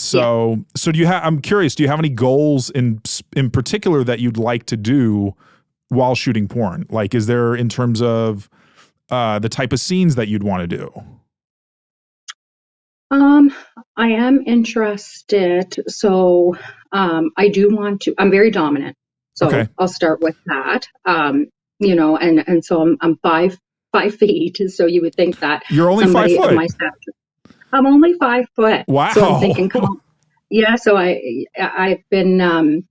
So do you have, I'm curious, do you have any goals in particular that you'd like to do while shooting porn? Like, is there, in terms of the type of scenes that you'd want to do? I am interested. So, I do want to, I'm very dominant. So Okay. I'll start with that. And so I'm 5 feet. So you would think that You're only five somebody of foot. my stature, I'm only 5 foot. So I'm Wow. thinking, come on. Yeah. So I've been,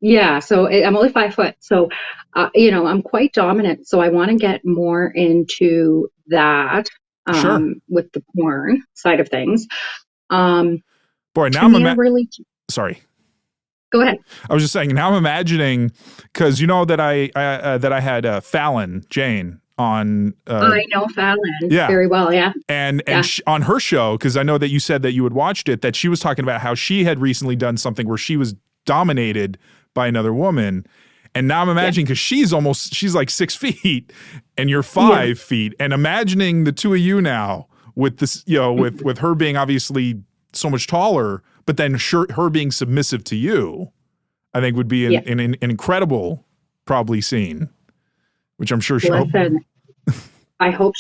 yeah, so I'm only 5 foot. So, I'm quite dominant. So I want to get more into that, Sure. with the porn side of things. Um, Boy, now and yeah, really, sorry. go ahead. I was just saying, now I'm imagining, because you know that I had Fallon Jane on. I know Fallon Yeah. very well. Yeah. And Yeah. on her show, because I know that you said that you had watched it, that she was talking about how she had recently done something where she was dominated by another woman. And now I'm imagining, because she's like 6 feet and you're 5 feet, and imagining the two of you now with this, with her being obviously so much taller, but then her being submissive to you, I think would be an incredible probably scene, which I'm sure she'll. Listen, I hope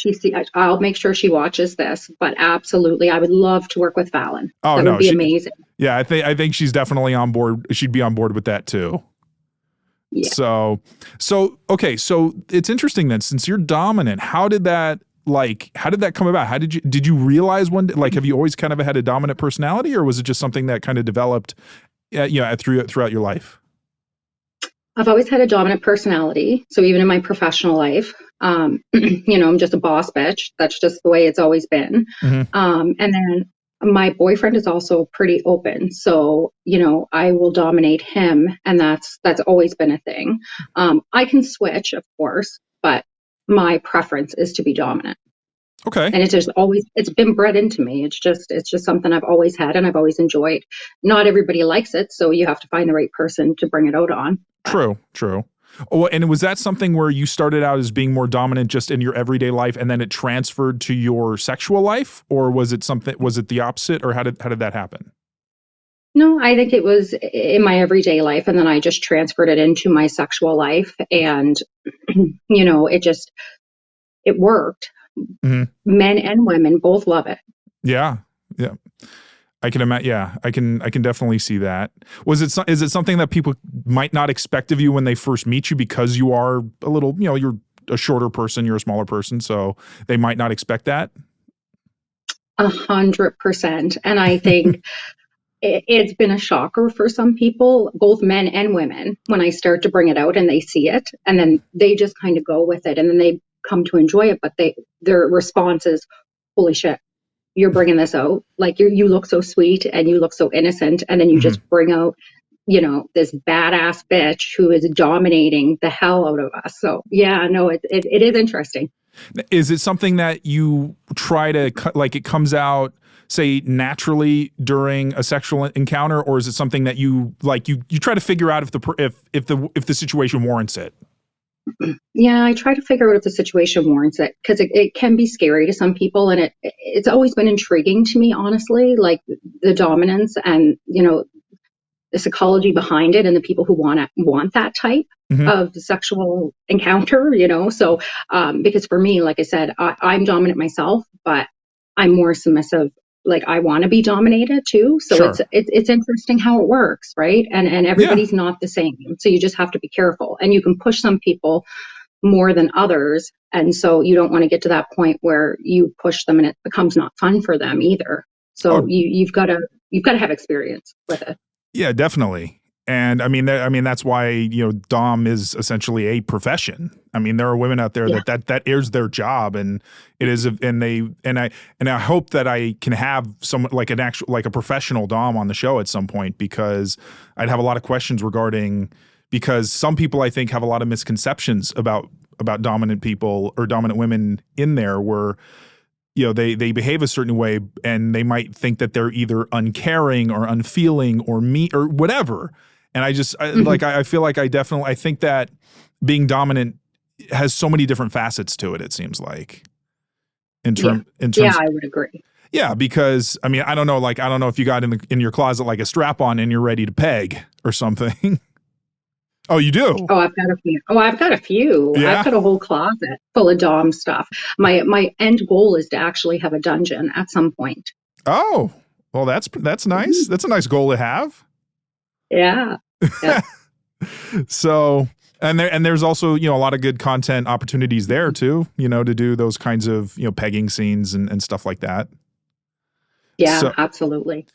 I'll make sure she watches this, but absolutely, I would love to work with Fallon. Oh, that no, would be amazing. Yeah, I think she's definitely on board. She'd be on board with that too. Yeah. So okay, so it's interesting then, since you're dominant, how did that come about? Did you realize one day, like, have you always kind of had a dominant personality, or was it just something that kind of developed, throughout your life? I've always had a dominant personality. So even in my professional life, I'm just a boss bitch. That's just the way it's always been. Mm-hmm. And then my boyfriend is also pretty open. So, I will dominate him. And that's always been a thing. I can switch, of course, but my preference is to be dominant. Okay. And it's been bred into me. It's just something I've always had and I've always enjoyed. Not everybody likes it. So you have to find the right person to bring it out on. True. Oh, and was that something where you started out as being more dominant just in your everyday life, and then it transferred to your sexual life, or was it the opposite, or how did that happen? No, I think it was in my everyday life, and then I just transferred it into my sexual life, and it worked. Mm-hmm. Men and women both love it. Yeah. I can imagine. Yeah, I can definitely see that. Is it something that people might not expect of you when they first meet you, because you are a little, you're a shorter person, you're a smaller person, so they might not expect that? 100%. And I think it's been a shocker for some people, both men and women, when I start to bring it out and they see it, and then they just kind of go with it, and then they come to enjoy it. But their response is, "Holy shit, you're bringing this out. Like, you look so sweet and you look so innocent, and then you just bring out, this badass bitch who is dominating the hell out of us." So yeah, no, it is interesting. Is it something that you try to like, it comes out, say, naturally during a sexual encounter, or is it something that you try to figure out if the situation warrants it? Yeah, I try to figure out if the situation warrants it, because it can be scary to some people, and it's always been intriguing to me, honestly, like the dominance and the psychology behind it, and the people who want that type of sexual encounter. So because for me, like I said, I'm dominant myself, but I'm more submissive. Like, I want to be dominated too. So Sure. it's interesting how it works, right? And everybody's not the same. So you just have to be careful. And you can push some people more than others. And so you don't want to get to that point where you push them and it becomes not fun for them either. So you've got to have experience with it. Yeah, definitely. And I mean, that's why, dom is essentially a profession. I mean, there are women out there that is their job, and it is, and I hope that I can have someone like a professional dom on the show at some point, because I'd have a lot of questions because some people, I think, have a lot of misconceptions about dominant people or dominant women in there, where they behave a certain way, and they might think that they're either uncaring or unfeeling or mean or whatever. And I feel like I think that being dominant has so many different facets to it. It seems like in terms, I would agree. Yeah, because I mean, I don't know, like I don't know if you got in your closet like a strap on and you're ready to peg or something. Oh, you do? Oh, I've got a few. Oh, I've got a few. I've Yeah. got a whole closet full of Dom stuff. My end goal is to actually have a dungeon at some point. Oh, well, that's nice. That's a nice goal to have. Yeah. Yeah. So, there's also, you know, a lot of good content opportunities there too, you know, to do those kinds of, you know, pegging scenes and stuff like that. Yeah, So, absolutely.